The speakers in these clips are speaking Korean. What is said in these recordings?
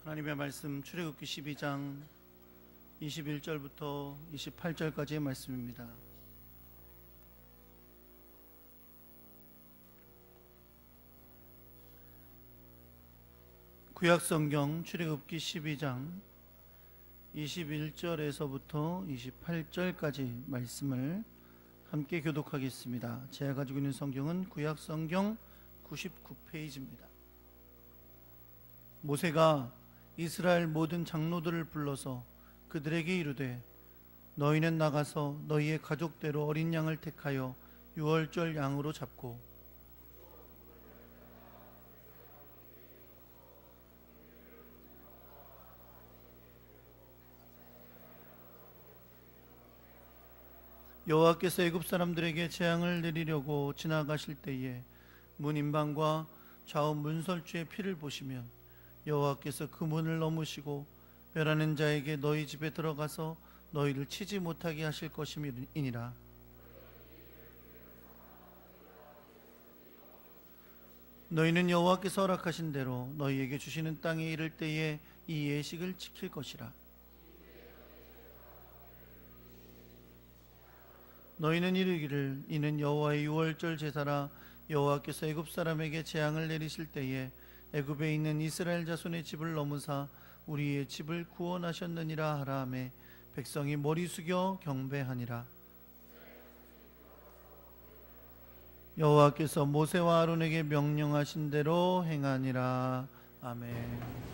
하나님의 말씀 출애굽기 12장 21절부터 28절까지의 말씀입니다. 구약성경 출애굽기 12장 21절에서부터 28절까지 말씀을 함께 교독하겠습니다. 제가 가지고 있는 성경은 구약성경 99페이지입니다. 모세가 이스라엘 모든 장로들을 불러서 그들에게 이르되 너희는 나가서 너희의 가족대로 어린 양을 택하여 유월절 양으로 잡고 여호와께서 애굽 사람들에게 재앙을 내리려고 지나가실 때에 문 임방과 좌우 문설주의 피를 보시면 여호와께서 그 문을 넘으시고 멸하는 자에게 너희 집에 들어가서 너희를 치지 못하게 하실 것임이니라. 너희는 여호와께서 허락하신 대로 너희에게 주시는 땅에 이를 때에 이 예식을 지킬 것이라. 너희는 이르기를 이는 여호와의 유월절 제사라. 여호와께서 애굽 사람에게 재앙을 내리실 때에 애굽에 있는 이스라엘 자손의 집을 넘으사 우리의 집을 구원하셨느니라 하라 하매 백성이 머리 숙여 경배하니라. 여호와께서 모세와 아론에게 명령하신 대로 행하니라. 아멘.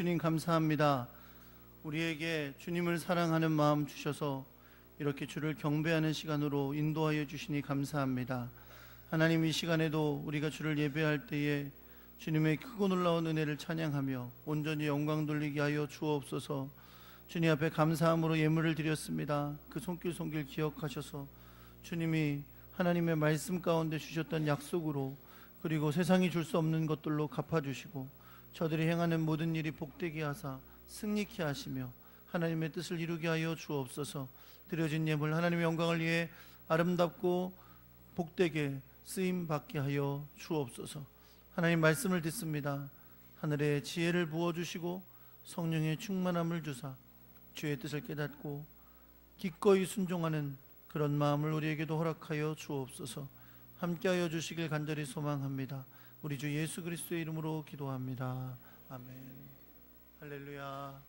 주님 감사합니다. 우리에게 주님을 사랑하는 마음 주셔서 이렇게 주를 경배하는 시간으로 인도하여 주시니 감사합니다. 하나님, 이 시간에도 우리가 주를 예배할 때에 주님의 크고 놀라운 은혜를 찬양하며 온전히 영광 돌리게 하여 주옵소서. 주님 앞에 감사함으로 예물을 드렸습니다. 그 손길 기억하셔서 주님이 하나님의 말씀 가운데 주셨던 약속으로, 그리고 세상이 줄 수 없는 것들로 갚아주시고 저들이 행하는 모든 일이 복되게 하사 승리케 하시며 하나님의 뜻을 이루게 하여 주옵소서. 드려진 예물 하나님의 영광을 위해 아름답고 복되게 쓰임 받게 하여 주옵소서. 하나님 말씀을 듣습니다. 하늘에 지혜를 부어주시고 성령의 충만함을 주사 주의 뜻을 깨닫고 기꺼이 순종하는 그런 마음을 우리에게도 허락하여 주옵소서. 함께하여 주시길 간절히 소망합니다. 우리 주 예수 그리스도의 이름으로 기도합니다. 아멘. 할렐루야.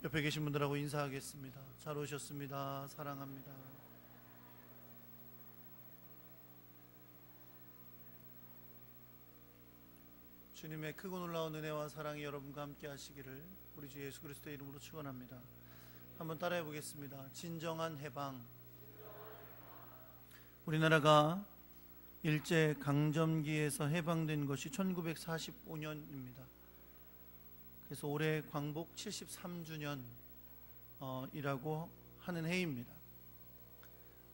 옆에 계신 분들하고 인사하겠습니다. 잘 오셨습니다. 사랑합니다. 주님의 크고 놀라운 은혜와 사랑이 여러분과 함께 하시기를 우리 주 예수 그리스도의 이름으로 축원합니다. 한번 따라해 보겠습니다. 진정한 해방. 우리나라가 일제 강점기에서 해방된 것이 1945년입니다. 그래서 올해 광복 73주년이라고 하는 해입니다.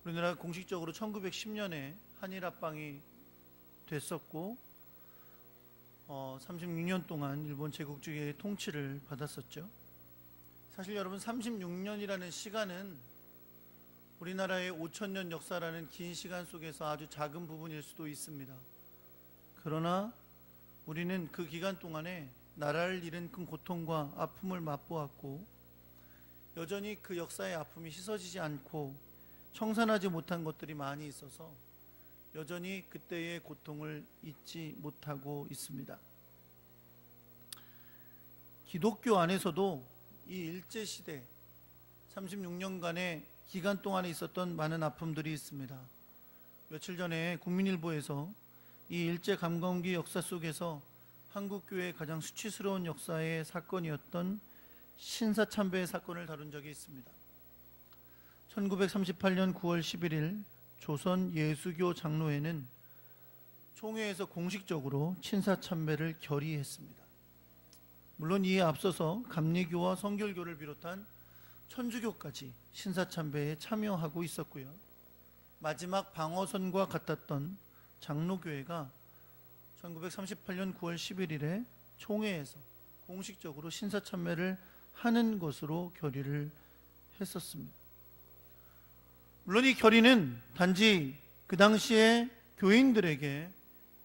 우리나라가 공식적으로 1910년에 한일합방이 됐었고 36년 동안 일본 제국주의의 통치를 받았었죠. 사실 여러분, 36년이라는 시간은 우리나라의 5천년 역사라는 긴 시간 속에서 아주 작은 부분일 수도 있습니다. 그러나 우리는 그 기간 동안에 나라를 잃은 큰 고통과 아픔을 맛보았고, 여전히 그 역사의 아픔이 씻어지지 않고 청산하지 못한 것들이 많이 있어서 여전히 그때의 고통을 잊지 못하고 있습니다. 기독교 안에서도 이 일제시대 36년간의 기간 동안에 있었던 많은 아픔들이 있습니다. 며칠 전에 국민일보에서 이 일제감검기 역사 속에서 한국교회의 가장 수치스러운 역사의 사건이었던 신사참배의 사건을 다룬 적이 있습니다. 1938년 9월 11일 조선 예수교 장로회는 총회에서 공식적으로 친사참배를 결의했습니다. 물론 이에 앞서서 감리교와 성결교를 비롯한 천주교까지 신사참배에 참여하고 있었고요. 마지막 방어선과 같았던 장로교회가 1938년 9월 11일에 총회에서 공식적으로 신사참배를 하는 것으로 결의를 했었습니다. 물론 이 결의는 단지 그 당시에 교인들에게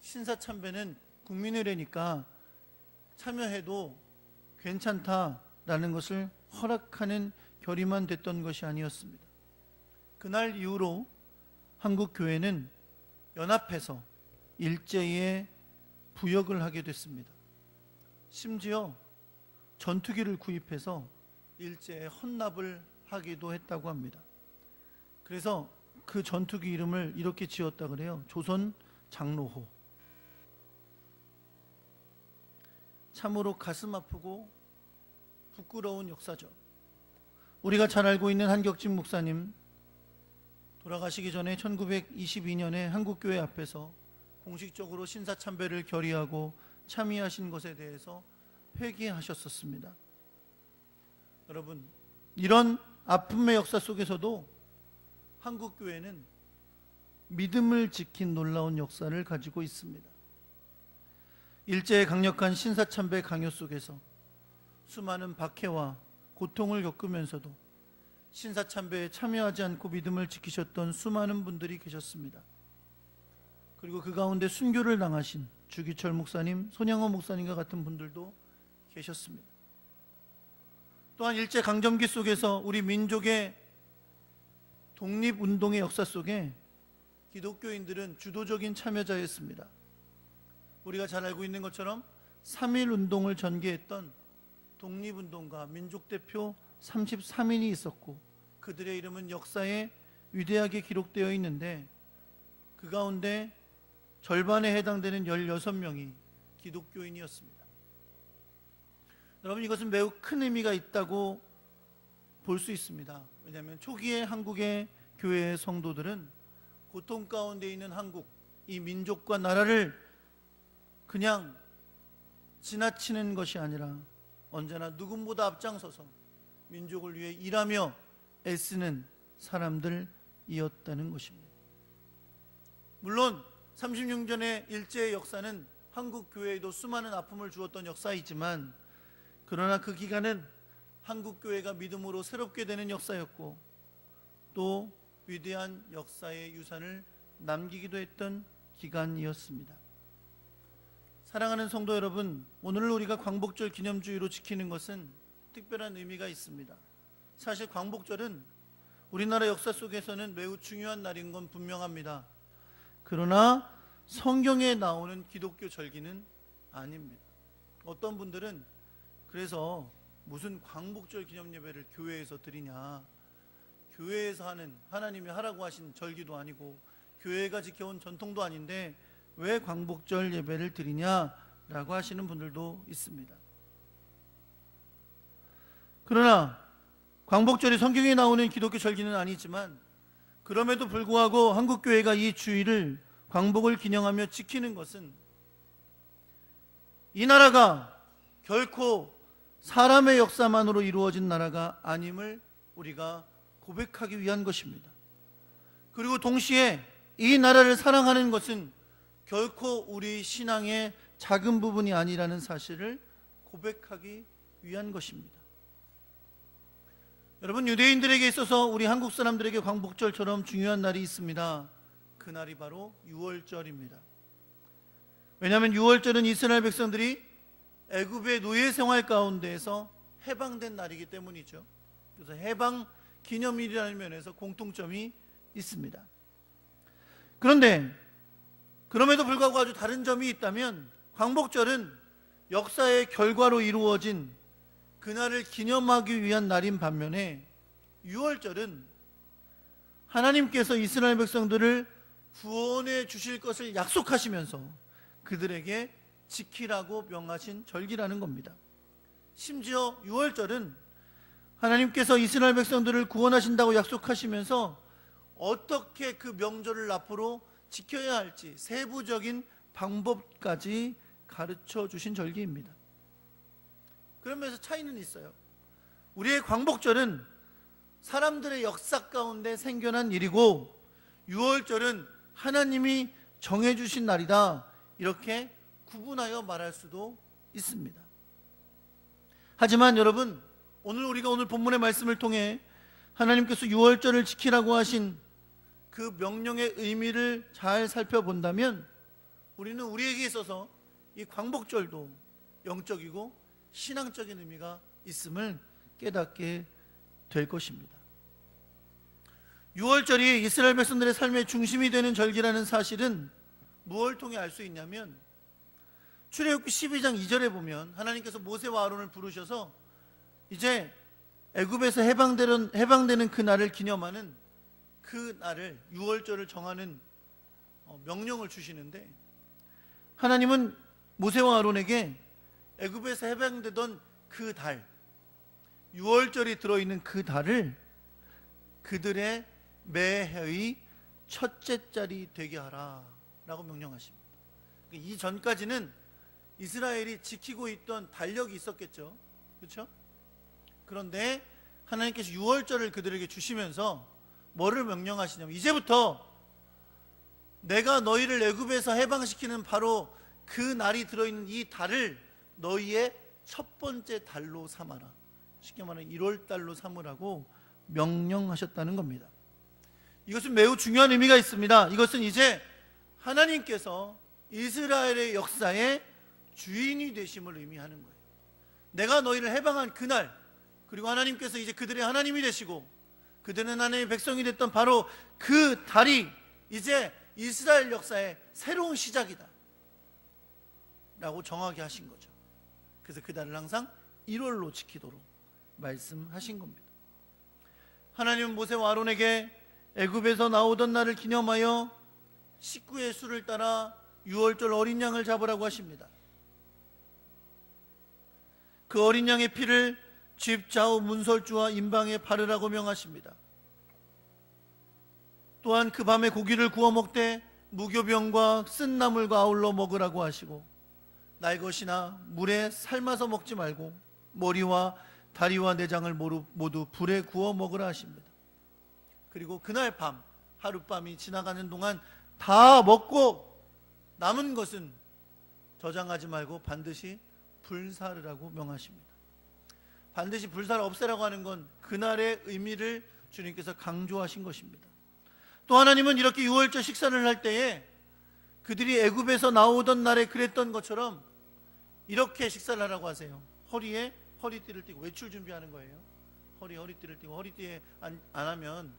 신사참배는 국민의례니까 참여해도 괜찮다라는 것을 허락하는 결의만 됐던 것이 아니었습니다. 그날 이후로 한국 교회는 연합해서 일제에 부역을 하게 됐습니다. 심지어 전투기를 구입해서 일제에 헌납을 하기도 했다고 합니다. 그래서 그 전투기 이름을 이렇게 지었다 그래요. 조선 장로호. 참으로 가슴 아프고 부끄러운 역사죠. 우리가 잘 알고 있는 한격진 목사님, 돌아가시기 전에 1922년에 한국교회 앞에서 공식적으로 신사참배를 결의하고 참여하신 것에 대해서 회개하셨었습니다. 여러분, 이런 아픔의 역사 속에서도 한국교회는 믿음을 지킨 놀라운 역사를 가지고 있습니다. 일제의 강력한 신사참배 강요 속에서 수많은 박해와 고통을 겪으면서도 신사참배에 참여하지 않고 믿음을 지키셨던 수많은 분들이 계셨습니다. 그리고 그 가운데 순교를 당하신 주기철 목사님, 손양원 목사님과 같은 분들도 계셨습니다. 또한 일제 강점기 속에서 우리 민족의 독립운동의 역사 속에 기독교인들은 주도적인 참여자였습니다. 우리가 잘 알고 있는 것처럼 3.1 운동을 전개했던 독립운동가 민족대표 33인이 있었고, 그들의 이름은 역사에 위대하게 기록되어 있는데 그 가운데 절반에 해당되는 16명이 기독교인이었습니다. 여러분, 이것은 매우 큰 의미가 있다고 볼 수 있습니다. 왜냐하면 초기에 한국의 교회의 성도들은 고통 가운데 있는 한국, 이 민족과 나라를 그냥 지나치는 것이 아니라 언제나 누구보다 앞장서서 민족을 위해 일하며 애쓰는 사람들이었다는 것입니다. 물론 36년의 일제의 역사는 한국 교회에도 수많은 아픔을 주었던 역사이지만, 그러나 그 기간은 한국 교회가 믿음으로 새롭게 되는 역사였고, 또 위대한 역사의 유산을 남기기도 했던 기간이었습니다. 사랑하는 성도 여러분, 오늘 우리가 광복절 기념주의로 지키는 것은 특별한 의미가 있습니다. 사실 광복절은 우리나라 역사 속에서는 매우 중요한 날인 건 분명합니다. 그러나 성경에 나오는 기독교 절기는 아닙니다. 어떤 분들은 그래서 무슨 광복절 기념 예배를 교회에서 드리냐, 교회에서 하는, 하나님이 하라고 하신 절기도 아니고 교회가 지켜온 전통도 아닌데 왜 광복절 예배를 드리냐라고 하시는 분들도 있습니다. 그러나 광복절이 성경에 나오는 기독교 절기는 아니지만, 그럼에도 불구하고 한국교회가 이 주일을, 광복을 기념하며 지키는 것은 이 나라가 결코 사람의 역사만으로 이루어진 나라가 아님을 우리가 고백하기 위한 것입니다. 그리고 동시에 이 나라를 사랑하는 것은 결코 우리 신앙의 작은 부분이 아니라는 사실을 고백하기 위한 것입니다. 여러분, 유대인들에게 있어서 우리 한국 사람들에게 광복절처럼 중요한 날이 있습니다. 그 날이 바로 유월절입니다. 왜냐하면 유월절은 이스라엘 백성들이 애굽의 노예 생활 가운데에서 해방된 날이기 때문이죠. 그래서 해방 기념일이라는 면에서 공통점이 있습니다. 그런데 그럼에도 불구하고 아주 다른 점이 있다면, 광복절은 역사의 결과로 이루어진 그날을 기념하기 위한 날인 반면에, 유월절은 하나님께서 이스라엘 백성들을 구원해 주실 것을 약속하시면서 그들에게 지키라고 명하신 절기라는 겁니다. 심지어 유월절은 하나님께서 이스라엘 백성들을 구원하신다고 약속하시면서 어떻게 그 명절을 앞으로 지켜야 할지 세부적인 방법까지 가르쳐 주신 절기입니다. 그러면서 차이는 있어요. 우리의 광복절은 사람들의 역사 가운데 생겨난 일이고, 유월절은 하나님이 정해주신 날이다, 이렇게 구분하여 말할 수도 있습니다. 하지만 여러분, 오늘 본문의 말씀을 통해 하나님께서 유월절을 지키라고 하신 그 명령의 의미를 잘 살펴본다면, 우리는 우리에게 있어서 이 광복절도 영적이고 신앙적인 의미가 있음을 깨닫게 될 것입니다. 유월절이 이스라엘 백성들의 삶의 중심이 되는 절기라는 사실은 무엇을 통해 알 수 있냐면, 출애굽기 12장 2절에 보면 하나님께서 모세와 아론을 부르셔서 이제 애굽에서 해방되는 그 날을 기념하는 그 날을, 유월절을 정하는 명령을 주시는데, 하나님은 모세와 아론에게 애굽에서 해방되던 그 달, 유월절이 들어있는 그 달을 그들의 매해의 첫째 달이 되게 하라 라고 명령하십니다. 이 전까지는 이스라엘이 지키고 있던 달력이 있었겠죠, 그렇죠? 그런데 하나님께서 유월절을 그들에게 주시면서 뭐를 명령하시냐면, 이제부터 내가 너희를 애굽에서 해방시키는 바로 그 날이 들어있는 이 달을 너희의 첫 번째 달로 삼아라, 쉽게 말하면 1월 달로 삼으라고 명령하셨다는 겁니다. 이것은 매우 중요한 의미가 있습니다. 이것은 이제 하나님께서 이스라엘의 역사의 주인이 되심을 의미하는 거예요. 내가 너희를 해방한 그날, 그리고 하나님께서 이제 그들의 하나님이 되시고 그들은 하나님의 백성이 됐던 바로 그 달이 이제 이스라엘 역사의 새로운 시작이다 라고 정하게 하신 거죠. 그래서 그 달을 항상 1월로 지키도록 말씀하신 겁니다. 하나님은 모세와 아론에게 애굽에서 나오던 날을 기념하여 식구의 수를 따라 유월절 어린 양을 잡으라고 하십니다. 그 어린 양의 피를 집 좌우 문설주와 임방에 바르라고 명하십니다. 또한 그 밤에 고기를 구워 먹되 무교병과 쓴 나물과 아울러 먹으라고 하시고, 날 것이나 물에 삶아서 먹지 말고 머리와 다리와 내장을 모두 불에 구워 먹으라 하십니다. 그리고 그날 밤, 하룻밤이 지나가는 동안 다 먹고 남은 것은 저장하지 말고 반드시 불사르라고 명하십니다. 반드시 불사를 없애라고 하는 건 그날의 의미를 주님께서 강조하신 것입니다. 또 하나님은 이렇게 유월절 식사를 할 때에 그들이 애굽에서 나오던 날에 그랬던 것처럼 이렇게 식사를 하라고 하세요. 허리에 허리띠를 띠고, 외출 준비하는 거예요. 허리띠를 띠고, 허리띠에 안 하면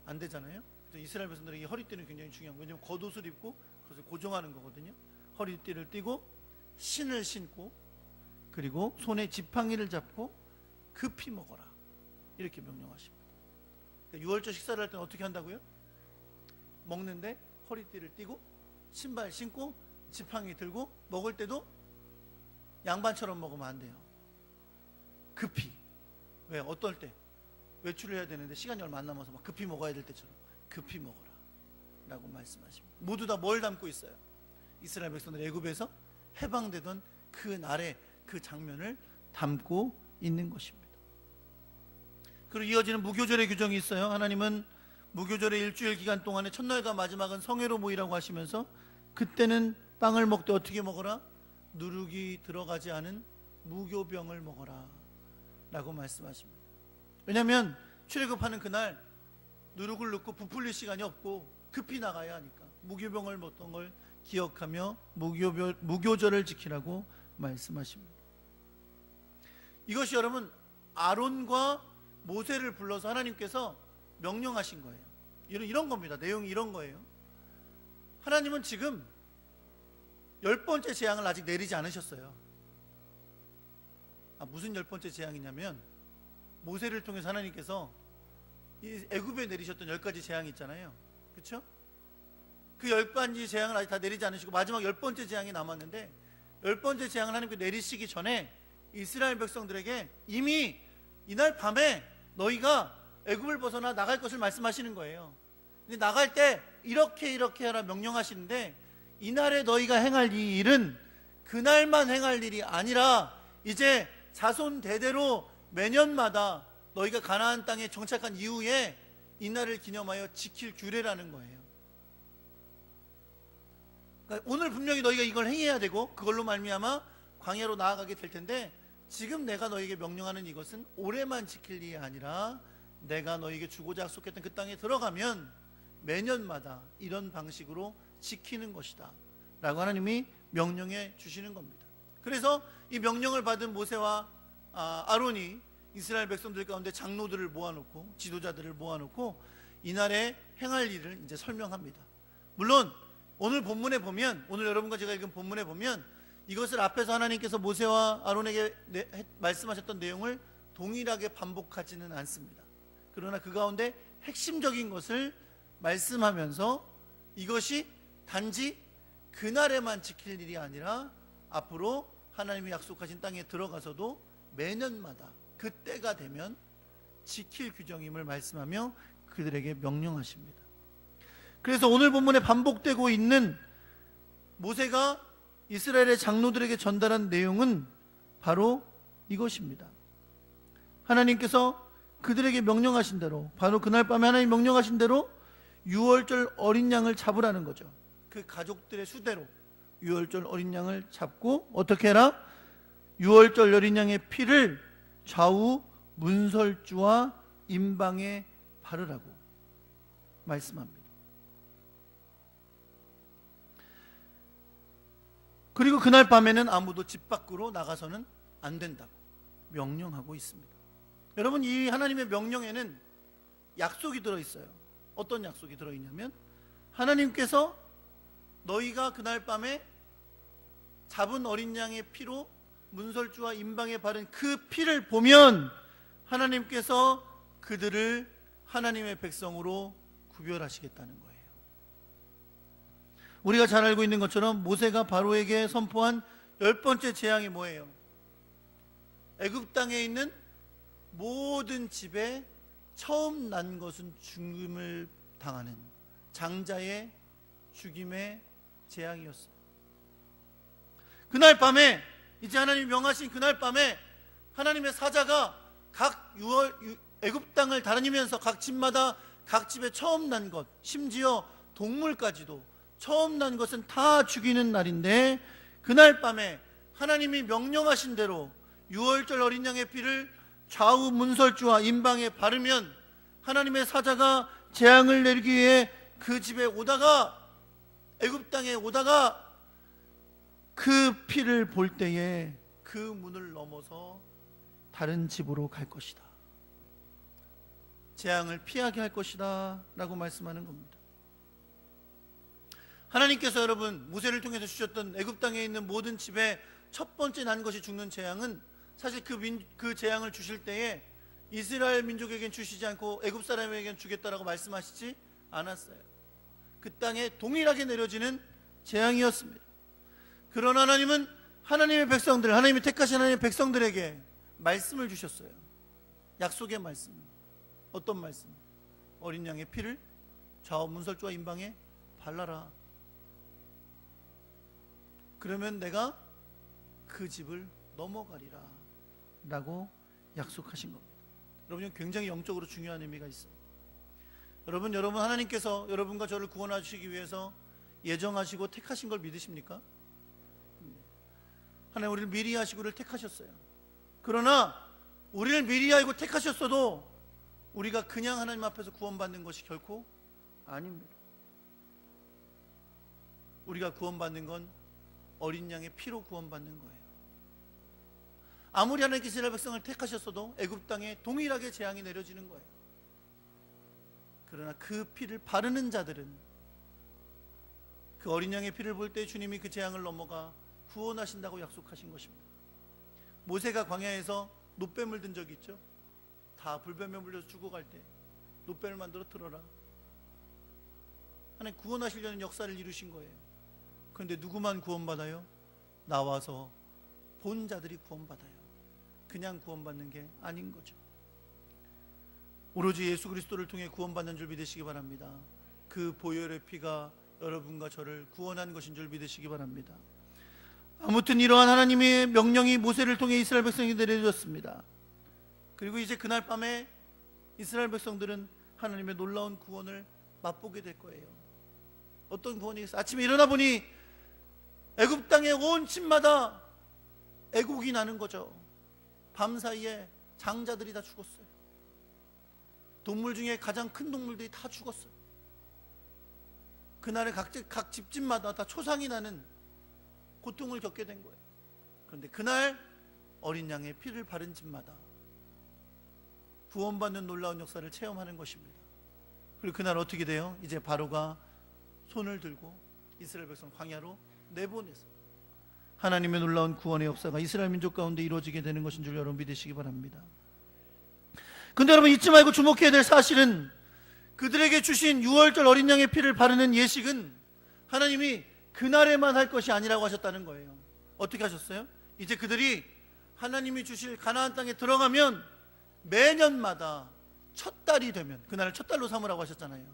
안 되잖아요. 그래서 이스라엘 백성들에게 허리띠는 굉장히 중요한 거예요. 왜냐하면 겉옷을 입고 그것을 고정하는 거거든요. 허리띠를 띠고 신을 신고, 그리고 손에 지팡이를 잡고 급히 먹어라, 이렇게 명령하십니다. 그러니까 유월절 식사를 할 때는 어떻게 한다고요? 먹는데 허리띠를 띠고 신발 신고 지팡이 들고, 먹을 때도 양반처럼 먹으면 안 돼요. 급히. 왜? 어떨 때 외출을 해야 되는데 시간이 얼마 안 남아서 막 급히 먹어야 될 때처럼 급히 먹어라 라고 말씀하십니다. 모두 다 뭘 담고 있어요? 이스라엘 백성들 애굽에서 해방되던 그 날의 그 장면을 담고 있는 것입니다. 그리고 이어지는 무교절의 규정이 있어요. 하나님은 무교절의 일주일 기간 동안에 첫날과 마지막은 성회로 모이라고 하시면서, 그때는 빵을 먹되 어떻게 먹어라? 누룩이 들어가지 않은 무교병을 먹어라 라고 말씀하십니다. 왜냐하면 출애굽하는 그날 누룩을 넣고 부풀릴 시간이 없고 급히 나가야 하니까 무교병을 먹던 걸 기억하며 무교절을 지키라고 말씀하십니다. 이것이 여러분 아론과 모세를 불러서 하나님께서 명령하신 거예요. 이런 겁니다. 내용이 이런 거예요. 하나님은 지금 10번째 재앙을 아직 내리지 않으셨어요. 무슨 10번째 재앙이냐면, 모세를 통해서 하나님께서 이 애굽에 내리셨던 10가지 재앙이 있잖아요. 그렇죠? 그 10가지 재앙을 아직 다 내리지 않으시고 마지막 10번째 재앙이 남았는데, 10번째 재앙을 하나님께 내리시기 전에 이스라엘 백성들에게 이미 이날 밤에 너희가 애굽을 벗어나 나갈 것을 말씀하시는 거예요. 근데 나갈 때 이렇게 하라 명령하시는데, 이날에 너희가 행할 이 일은 그날만 행할 일이 아니라 이제 자손 대대로 매년마다 너희가 가나안 땅에 정착한 이후에 이날을 기념하여 지킬 규례라는 거예요. 그러니까 오늘 분명히 너희가 이걸 행해야 되고 그걸로 말미암아 광야로 나아가게 될 텐데, 지금 내가 너희에게 명령하는 이것은 올해만 지킬 일이 아니라 내가 너희에게 주고자 약속했던 그 땅에 들어가면 매년마다 이런 방식으로 지키는 것이다 라고 하나님이 명령해 주시는 겁니다. 그래서 이 명령을 받은 모세와 아론이 이스라엘 백성들 가운데 장로들을 모아놓고, 지도자들을 모아놓고 이날에 행할 일을 이제 설명합니다. 물론 오늘 본문에 보면, 오늘 여러분과 제가 읽은 본문에 보면 이것을 앞에서 하나님께서 모세와 아론에게 말씀하셨던 내용을 동일하게 반복하지는 않습니다. 그러나 그 가운데 핵심적인 것을 말씀하면서 이것이 단지 그날에만 지킬 일이 아니라 앞으로 하나님이 약속하신 땅에 들어가서도 매년마다 그때가 되면 지킬 규정임을 말씀하며 그들에게 명령하십니다. 그래서 오늘 본문에 반복되고 있는 모세가 이스라엘의 장로들에게 전달한 내용은 바로 이것입니다. 하나님께서 그들에게 명령하신 대로, 바로 그날 밤에 하나님 명령하신 대로 유월절 어린 양을 잡으라는 거죠. 그 가족들의 수대로 유월절 어린 양을 잡고 어떻게 해라? 유월절 어린 양의 피를 좌우 문설주와 임방에 바르라고 말씀합니다. 그리고 그날 밤에는 아무도 집 밖으로 나가서는 안 된다고 명령하고 있습니다. 여러분, 이 하나님의 명령에는 약속이 들어있어요. 어떤 약속이 들어있냐면, 하나님께서 너희가 그날 밤에 잡은 어린 양의 피로 문설주와 임방에 바른 그 피를 보면 하나님께서 그들을 하나님의 백성으로 구별하시겠다는 거예요. 우리가 잘 알고 있는 것처럼 모세가 바로에게 선포한 10번째 재앙이 뭐예요? 애굽 땅에 있는 모든 집에 처음 난 것은 죽임을 당하는 장자의 죽임의 재앙이었습니다. 그날 밤에, 이제 하나님이 명하신 그날 밤에 하나님의 사자가 각 애굽 땅을 다니면서 각 집마다 각 집에 처음 난 것, 심지어 동물까지도 처음 난 것은 다 죽이는 날인데, 그날 밤에 하나님이 명령하신 대로 유월절 어린 양의 피를 좌우 문설주와 임방에 바르면 하나님의 사자가 재앙을 내리기 위해 그 집에 오다가, 애굽 땅에 오다가 그 피를 볼 때에 그 문을 넘어서 다른 집으로 갈 것이다, 재앙을 피하게 할 것이다 라고 말씀하는 겁니다. 하나님께서 여러분 모세를 통해서 주셨던 애굽 땅에 있는 모든 집에 첫 번째 난 것이 죽는 재앙은, 사실 그 재앙을 주실 때에 이스라엘 민족에겐 주시지 않고 애굽 사람에겐 주겠다라고 말씀하시지 않았어요. 그 땅에 동일하게 내려지는 재앙이었습니다. 그러나 하나님은 하나님의 백성들, 하나님이 택하신 하나님의 백성들에게 말씀을 주셨어요. 약속의 말씀. 어떤 말씀? 어린 양의 피를 좌우 문설주와 임방에 발라라. 그러면 내가 그 집을 넘어가리라 라고 약속하신 겁니다. 여러분, 굉장히 영적으로 중요한 의미가 있어요. 여러분 하나님께서 여러분과 저를 구원하시기 위해서 예정하시고 택하신 걸 믿으십니까? 하나님 우리를 미리 하시고 우리를 택하셨어요. 그러나 우리를 미리 하고 택하셨어도 우리가 그냥 하나님 앞에서 구원받는 것이 결코 아닙니다. 우리가 구원받는 건 어린 양의 피로 구원받는 거예요. 아무리 하나님께서 이스라엘 백성을 택하셨어도 애굽 땅에 동일하게 재앙이 내려지는 거예요. 그러나 그 피를 바르는 자들은, 그 어린 양의 피를 볼 때 주님이 그 재앙을 넘어가 구원하신다고 약속하신 것입니다. 모세가 광야에서 놋뱀을 든 적이 있죠. 다 불뱀에 물려서 죽어갈 때 놋뱀을 만들어 틀어라. 하나님 구원하시려는 역사를 이루신 거예요. 그런데 누구만 구원받아요? 나와서 본 자들이 구원받아요. 그냥 구원받는 게 아닌 거죠. 오로지 예수 그리스도를 통해 구원받는 줄 믿으시기 바랍니다. 그 보혈의 피가 여러분과 저를 구원한 것인 줄 믿으시기 바랍니다. 아무튼 이러한 하나님의 명령이 모세를 통해 이스라엘 백성에게 내려졌습니다. 그리고 이제 그날 밤에 이스라엘 백성들은 하나님의 놀라운 구원을 맛보게 될 거예요. 어떤 구원이 있어요? 아침에 일어나 보니 애굽 땅의 온 집마다 애곡이 나는 거죠. 밤 사이에 장자들이 다 죽었어요. 동물 중에 가장 큰 동물들이 다 죽었어요. 그날에 각 집집마다 다 초상이 나는 고통을 겪게 된 거예요. 그런데 그날 어린 양의 피를 바른 집마다 구원받는 놀라운 역사를 체험하는 것입니다. 그리고 그날 어떻게 돼요? 이제 바로가 손을 들고 이스라엘 백성 광야로 내보내서 하나님의 놀라운 구원의 역사가 이스라엘 민족 가운데 이루어지게 되는 것인 줄 여러분 믿으시기 바랍니다. 근데 여러분 잊지 말고 주목해야 될 사실은, 그들에게 주신 유월절 어린 양의 피를 바르는 예식은 하나님이 그날에만 할 것이 아니라고 하셨다는 거예요. 어떻게 하셨어요? 이제 그들이 하나님이 주실 가나안 땅에 들어가면 매년마다 첫 달이 되면, 그날을 첫 달로 삼으라고 하셨잖아요.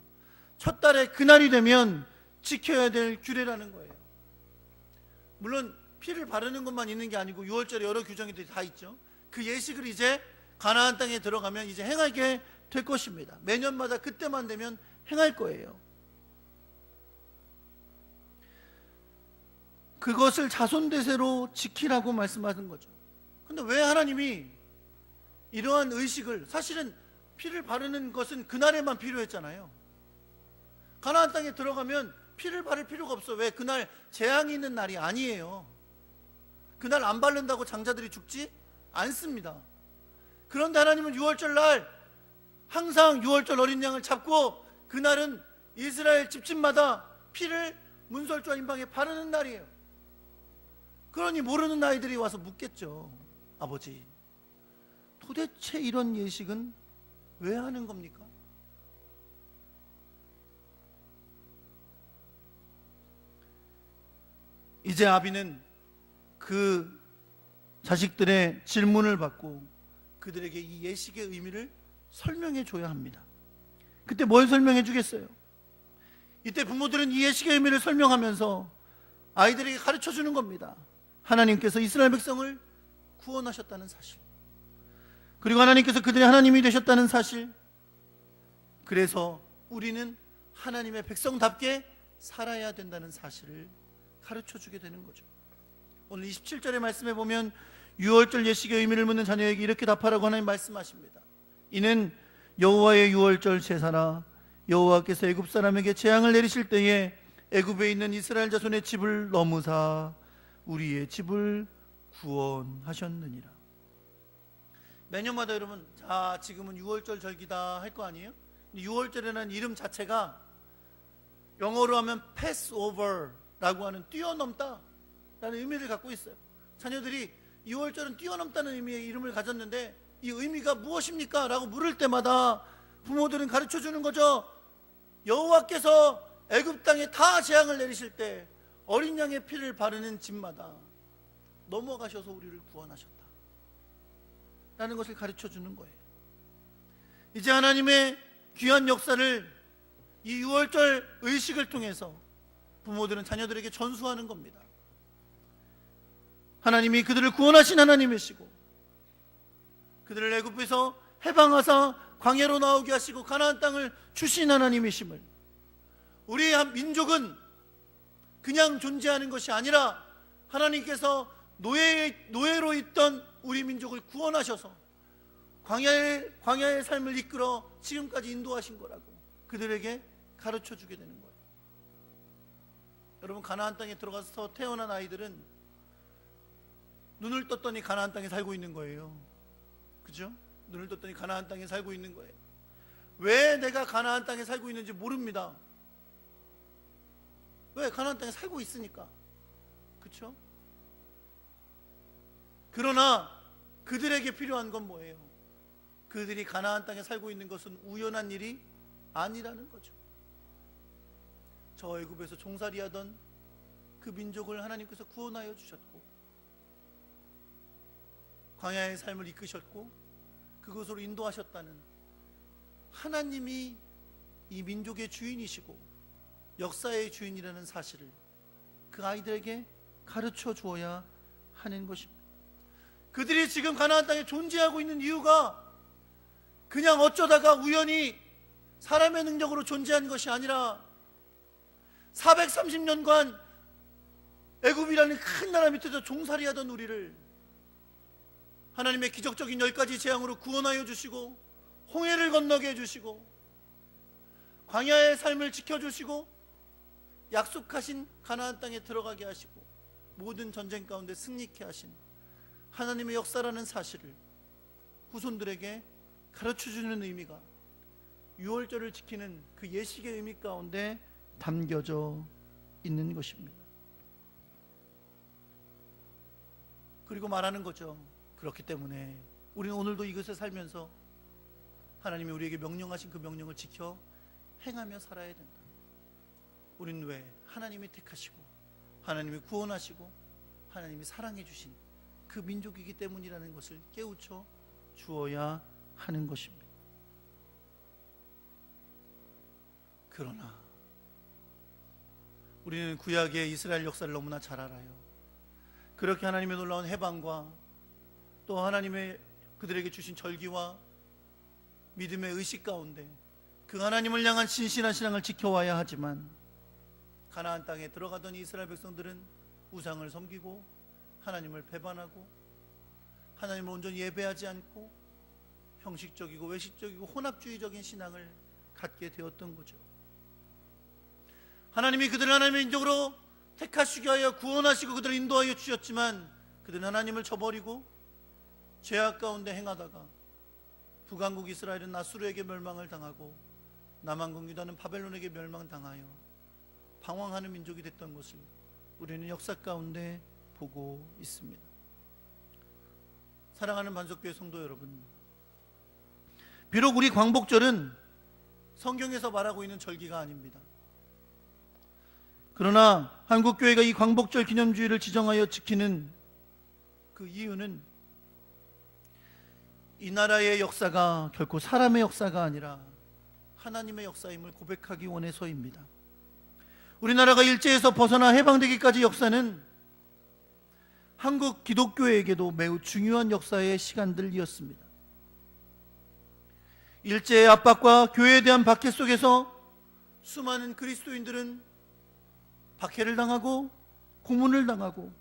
첫 달에 그날이 되면 지켜야 될 규례라는 거예요. 물론 피를 바르는 것만 있는 게 아니고 유월절에 여러 규정들이 다 있죠. 그 예식을 이제 가나안 땅에 들어가면 이제 행하게 될 것입니다. 매년마다 그때만 되면 행할 거예요. 그것을 자손대세로 지키라고 말씀하는 거죠. 근데 왜 하나님이 이러한 의식을, 사실은 피를 바르는 것은 그날에만 필요했잖아요. 가나안 땅에 들어가면 피를 바를 필요가 없어. 왜? 그날 재앙이 있는 날이 아니에요. 그날 안 바른다고 장자들이 죽지 않습니다. 그런데 하나님은 유월절 날 항상 유월절 어린 양을 잡고 그날은 이스라엘 집집마다 피를 문설주와 임방에 바르는 날이에요. 그러니 모르는 아이들이 와서 묻겠죠. 아버지, 도대체 이런 예식은 왜 하는 겁니까? 이제 아비는 그 자식들의 질문을 받고 그들에게 이 예식의 의미를 설명해 줘야 합니다. 그때 뭘 설명해 주겠어요? 이때 부모들은 이 예식의 의미를 설명하면서 아이들에게 가르쳐 주는 겁니다. 하나님께서 이스라엘 백성을 구원하셨다는 사실, 그리고 하나님께서 그들의 하나님이 되셨다는 사실, 그래서 우리는 하나님의 백성답게 살아야 된다는 사실을 가르쳐 주게 되는 거죠. 오늘 27절의 말씀에 보면 유월절 예식의 의미를 묻는 자녀에게 이렇게 답하라고 하나님 말씀하십니다. 이는 여호와의 유월절 제사라. 여호와께서 애굽 사람에게 재앙을 내리실 때에 애굽에 있는 이스라엘 자손의 집을 넘으사 우리의 집을 구원하셨느니라. 매년마다 여러분, 자 지금은 유월절 절기다 할 거 아니에요? 유월절이라는 이름 자체가 영어로 하면 패스오버라고 하는 뛰어넘다 라는 의미를 갖고 있어요. 자녀들이 유월절은 뛰어넘다는 의미의 이름을 가졌는데 이 의미가 무엇입니까? 라고 물을 때마다 부모들은 가르쳐 주는 거죠. 여호와께서 애굽 땅에 다 재앙을 내리실 때 어린 양의 피를 바르는 집마다 넘어가셔서 우리를 구원하셨다 라는 것을 가르쳐 주는 거예요. 이제 하나님의 귀한 역사를 이 유월절 의식을 통해서 부모들은 자녀들에게 전수하는 겁니다. 하나님이 그들을 구원하신 하나님이시고 그들을 애굽에서 해방하사 광야로 나오게 하시고 가나안 땅을 주신 하나님이심을, 우리 민족은 그냥 존재하는 것이 아니라 하나님께서 노예로 있던 우리 민족을 구원하셔서 광야의 삶을 이끌어 지금까지 인도하신 거라고 그들에게 가르쳐 주게 되는 거예요. 여러분, 가나안 땅에 들어가서 태어난 아이들은 눈을 떴더니 가나안 땅에 살고 있는 거예요. 그죠? 눈을 떴더니 가나안 땅에 살고 있는 거예요. 왜 내가 가나안 땅에 살고 있는지 모릅니다. 왜? 가나안 땅에 살고 있으니까. 그렇죠? 그러나 그들에게 필요한 건 뭐예요? 그들이 가나안 땅에 살고 있는 것은 우연한 일이 아니라는 거죠. 저 애굽에서 종살이하던 그 민족을 하나님께서 구원하여 주셨고 광야의 삶을 이끄셨고 그곳으로 인도하셨다는 하나님이 이 민족의 주인이시고 역사의 주인이라는 사실을 그 아이들에게 가르쳐 주어야 하는 것입니다. 그들이 지금 가나안 땅에 존재하고 있는 이유가 그냥 어쩌다가 우연히 사람의 능력으로 존재한 것이 아니라 430년간 애굽이라는 큰 나라 밑에서 종살이하던 우리를 하나님의 기적적인 10가지 재앙으로 구원하여 주시고 홍해를 건너게 해주시고 광야의 삶을 지켜주시고 약속하신 가나안 땅에 들어가게 하시고 모든 전쟁 가운데 승리케 하신 하나님의 역사라는 사실을 후손들에게 가르쳐주는 의미가 유월절을 지키는 그 예식의 의미 가운데 담겨져 있는 것입니다. 그리고 말하는 거죠. 그렇기 때문에 우리는 오늘도 이것에 살면서 하나님이 우리에게 명령하신 그 명령을 지켜 행하며 살아야 된다. 우리는 왜? 하나님이 택하시고 하나님이 구원하시고 하나님이 사랑해 주신 그 민족이기 때문이라는 것을 깨우쳐 주어야 하는 것입니다. 그러나 우리는 구약의 이스라엘 역사를 너무나 잘 알아요. 그렇게 하나님의 놀라운 해방과 또 하나님의 그들에게 주신 절기와 믿음의 의식 가운데 그 하나님을 향한 신실한 신앙을 지켜와야 하지만 가나안 땅에 들어가던 이스라엘 백성들은 우상을 섬기고 하나님을 배반하고 하나님을 온전히 예배하지 않고 형식적이고 외식적이고 혼합주의적인 신앙을 갖게 되었던 거죠. 하나님이 그들을 하나님의 민족으로 택하시기 하여 구원하시고 그들을 인도하여 주셨지만 그들은 하나님을 저버리고 죄악 가운데 행하다가 북왕국 이스라엘은 아수르에게 멸망을 당하고 남왕국 유다는 바벨론에게 멸망당하여 방황하는 민족이 됐던 것을 우리는 역사 가운데 보고 있습니다. 사랑하는 반석교회 성도 여러분, 비록 우리 광복절은 성경에서 말하고 있는 절기가 아닙니다. 그러나 한국교회가 이 광복절 기념주의를 지정하여 지키는 그 이유는 이 나라의 역사가 결코 사람의 역사가 아니라 하나님의 역사임을 고백하기 원해서입니다. 우리나라가 일제에서 벗어나 해방되기까지 역사는 한국 기독교에게도 매우 중요한 역사의 시간들이었습니다. 일제의 압박과 교회에 대한 박해 속에서 수많은 그리스도인들은 박해를 당하고 고문을 당하고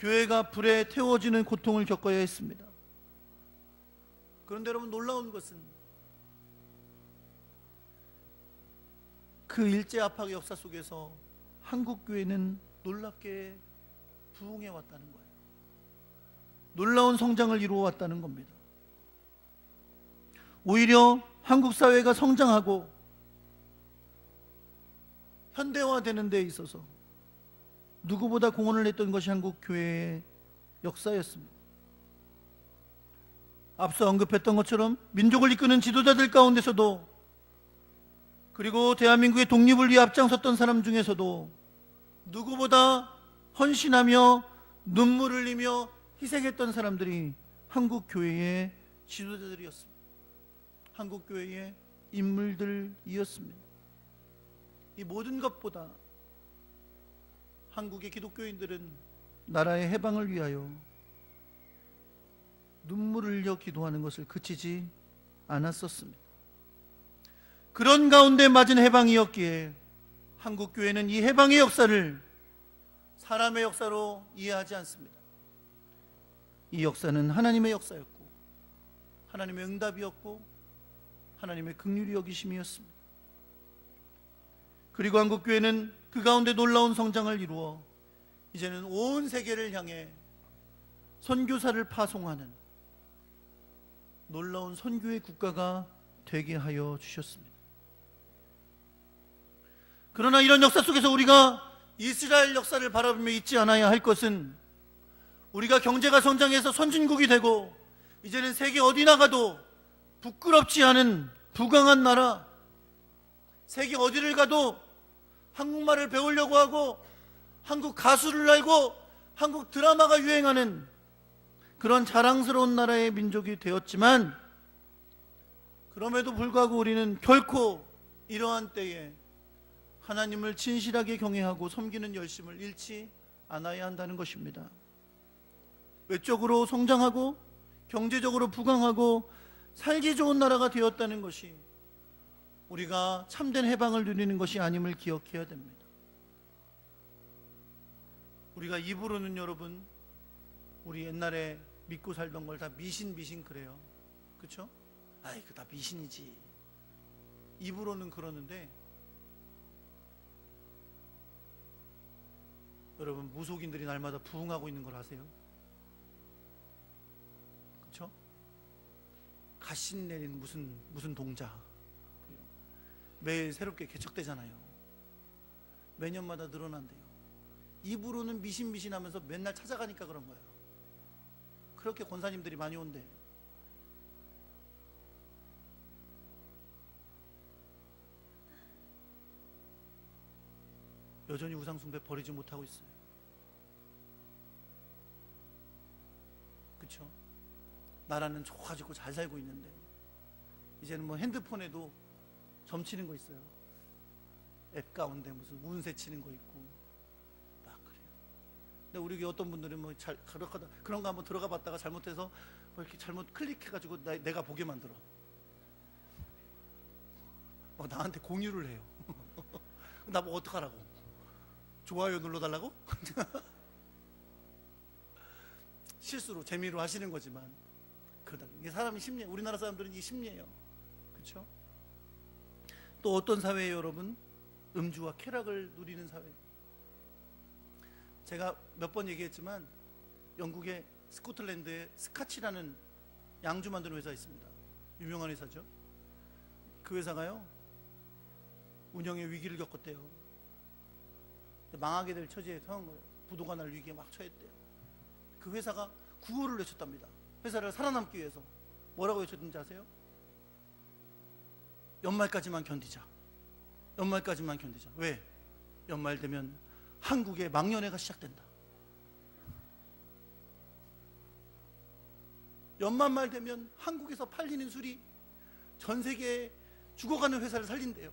교회가 불에 태워지는 고통을 겪어야 했습니다. 그런데 여러분, 놀라운 것은 그 일제 압박의 역사 속에서 한국 교회는 놀랍게 부흥해 왔다는 거예요. 놀라운 성장을 이루어 왔다는 겁니다. 오히려 한국 사회가 성장하고 현대화되는 데 있어서 누구보다 공헌을 했던 것이 한국 교회의 역사였습니다. 앞서 언급했던 것처럼 민족을 이끄는 지도자들 가운데서도, 그리고 대한민국의 독립을 위해 앞장섰던 사람 중에서도 누구보다 헌신하며 눈물을 흘리며 희생했던 사람들이 한국 교회의 지도자들이었습니다. 한국 교회의 인물들이었습니다. 이 모든 것보다 한국의 기독교인들은 나라의 해방을 위하여 눈물을 흘려 기도하는 것을 그치지 않았었습니다. 그런 가운데 맞은 해방이었기에 한국 교회는 이 해방의 역사를 사람의 역사로 이해하지 않습니다. 이 역사는 하나님의 역사였고, 하나님의 응답이었고, 하나님의 긍휼히 여기심이었습니다. 그리고 한국 교회는 그 가운데 놀라운 성장을 이루어 이제는 온 세계를 향해 선교사를 파송하는 놀라운 선교의 국가가 되게 하여 주셨습니다. 그러나 이런 역사 속에서 우리가 이스라엘 역사를 바라보며 잊지 않아야 할 것은, 우리가 경제가 성장해서 선진국이 되고 이제는 세계 어디 나가도 부끄럽지 않은 부강한 나라, 세계 어디를 가도 한국말을 배우려고 하고 한국 가수를 알고 한국 드라마가 유행하는 그런 자랑스러운 나라의 민족이 되었지만, 그럼에도 불구하고 우리는 결코 이러한 때에 하나님을 진실하게 경외하고 섬기는 열심을 잃지 않아야 한다는 것입니다. 외적으로 성장하고 경제적으로 부강하고 살기 좋은 나라가 되었다는 것이 우리가 참된 해방을 누리는 것이 아님을 기억해야 됩니다. 우리가 입으로는 여러분, 우리 옛날에 믿고 살던 걸 다 미신 그래요. 그렇죠? 아이, 그 다 미신이지. 입으로는 그러는데, 여러분, 무속인들이 날마다 부흥하고 있는 걸 아세요? 그렇죠? 가신 내린 무슨 동자 매일 새롭게 개척되잖아요. 매년마다 늘어난대요. 입으로는 미신하면서 맨날 찾아가니까 그런 거예요. 그렇게 권사님들이 많이 온대. 여전히 우상숭배 버리지 못하고 있어요. 그렇죠? 나라는 좋아지고 잘 살고 있는데 이제는 뭐 핸드폰에도 점치는 거 있어요. 앱 가운데 무슨 운세 치는 거 있고 막 그래요. 근데 우리 어떤 분들은 뭐 그런 거 한번 들어가 봤다가 잘못해서 뭐 이렇게 잘못 클릭해가지고 내가 보게 만들어. 나한테 공유를 해요. 나 뭐 어떡하라고? 좋아요 눌러달라고? 실수로 재미로 하시는 거지만 그러다 이게 사람이 심리, 우리나라 사람들은 이 심리예요. 그렇죠? 또 어떤 사회예요, 여러분? 음주와 쾌락을 누리는 사회. 제가 몇 번 얘기했지만 영국의 스코틀랜드에 스카치라는 양주 만드는 회사 있습니다. 유명한 회사죠. 그 회사가요, 운영의 위기를 겪었대요. 망하게 될 처지에 처한 거예요. 부도가 날 위기에 막 처했대요. 그 회사가 구호를 외쳤답니다. 회사를 살아남기 위해서 뭐라고 외쳤는지 아세요? 연말까지만 견디자. 연말까지만 견디자. 왜? 연말 되면 한국의 망년회가 시작된다. 연말말 되면 한국에서 팔리는 술이 전 세계에 죽어가는 회사를 살린대요.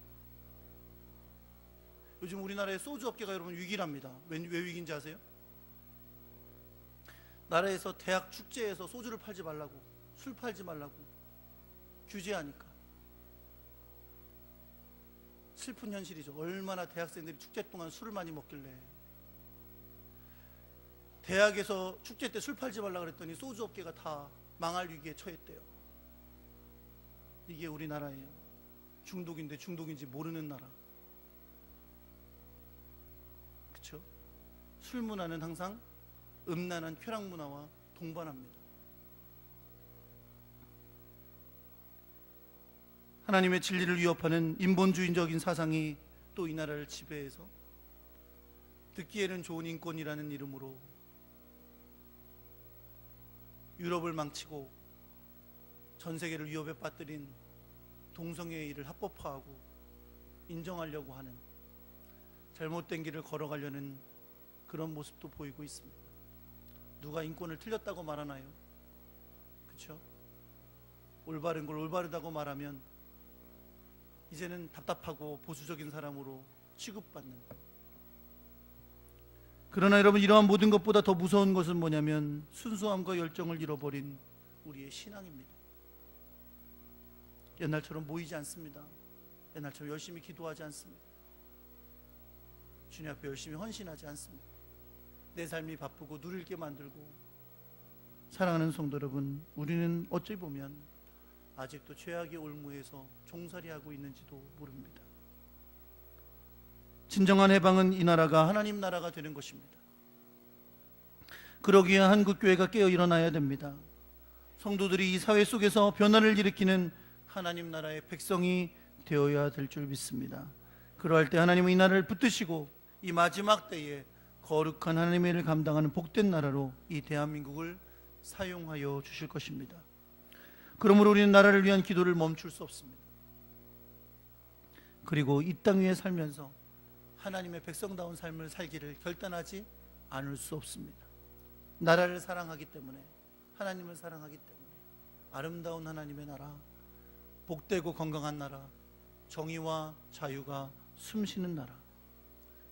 요즘 우리나라의 소주 업계가 여러분 위기랍니다. 왜 위기인지 아세요? 나라에서 대학 축제에서 소주를 팔지 말라고, 술 팔지 말라고 규제하니까. 슬픈 현실이죠. 얼마나 대학생들이 축제 동안 술을 많이 먹길래. 대학에서 축제 때 술 팔지 말라 그랬더니 소주 업계가 다 망할 위기에 처했대요. 이게 우리나라예요. 중독인데 중독인지 모르는 나라. 그렇죠? 술 문화는 항상 음란한 쾌락 문화와 동반합니다. 하나님의 진리를 위협하는 인본주의적인 사상이 또 이 나라를 지배해서 듣기에는 좋은 인권이라는 이름으로 유럽을 망치고 전 세계를 위협에 빠뜨린 동성애의 일을 합법화하고 인정하려고 하는, 잘못된 길을 걸어가려는 그런 모습도 보이고 있습니다. 누가 인권을 틀렸다고 말하나요? 그렇죠? 올바른 걸 올바르다고 말하면 이제는 답답하고 보수적인 사람으로 취급받는. 그러나 여러분, 이러한 모든 것보다 더 무서운 것은 뭐냐면 순수함과 열정을 잃어버린 우리의 신앙입니다. 옛날처럼 모이지 않습니다. 옛날처럼 열심히 기도하지 않습니다. 주님 앞에 열심히 헌신하지 않습니다. 내 삶이 바쁘고 누릴 게 만들고. 사랑하는 성도 여러분, 우리는 어찌 보면 아직도 죄악의 올무에서 종살이하고 있는지도 모릅니다. 진정한 해방은 이 나라가 하나님 나라가 되는 것입니다. 그러기에 한국교회가 깨어 일어나야 됩니다. 성도들이 이 사회 속에서 변화를 일으키는 하나님 나라의 백성이 되어야 될 줄 믿습니다. 그러할 때 하나님은 이 나라를 붙드시고 이 마지막 때에 거룩한 하나님의 일을 감당하는 복된 나라로 이 대한민국을 사용하여 주실 것입니다. 그러므로 우리는 나라를 위한 기도를 멈출 수 없습니다. 그리고 이 땅 위에 살면서 하나님의 백성다운 삶을 살기를 결단하지 않을 수 없습니다. 나라를 사랑하기 때문에, 하나님을 사랑하기 때문에, 아름다운 하나님의 나라, 복되고 건강한 나라, 정의와 자유가 숨쉬는 나라,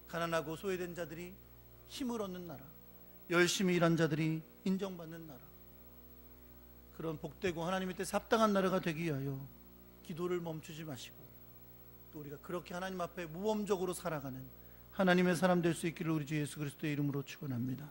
가난하고 소외된 자들이 힘을 얻는 나라, 열심히 일한 자들이 인정받는 나라, 그런 복되고 하나님의 뜻에 합당한 나라가 되기 위하여 기도를 멈추지 마시고, 또 우리가 그렇게 하나님 앞에 모범적으로 살아가는 하나님의 사람 될 수 있기를 우리 주 예수 그리스도의 이름으로 축원합니다.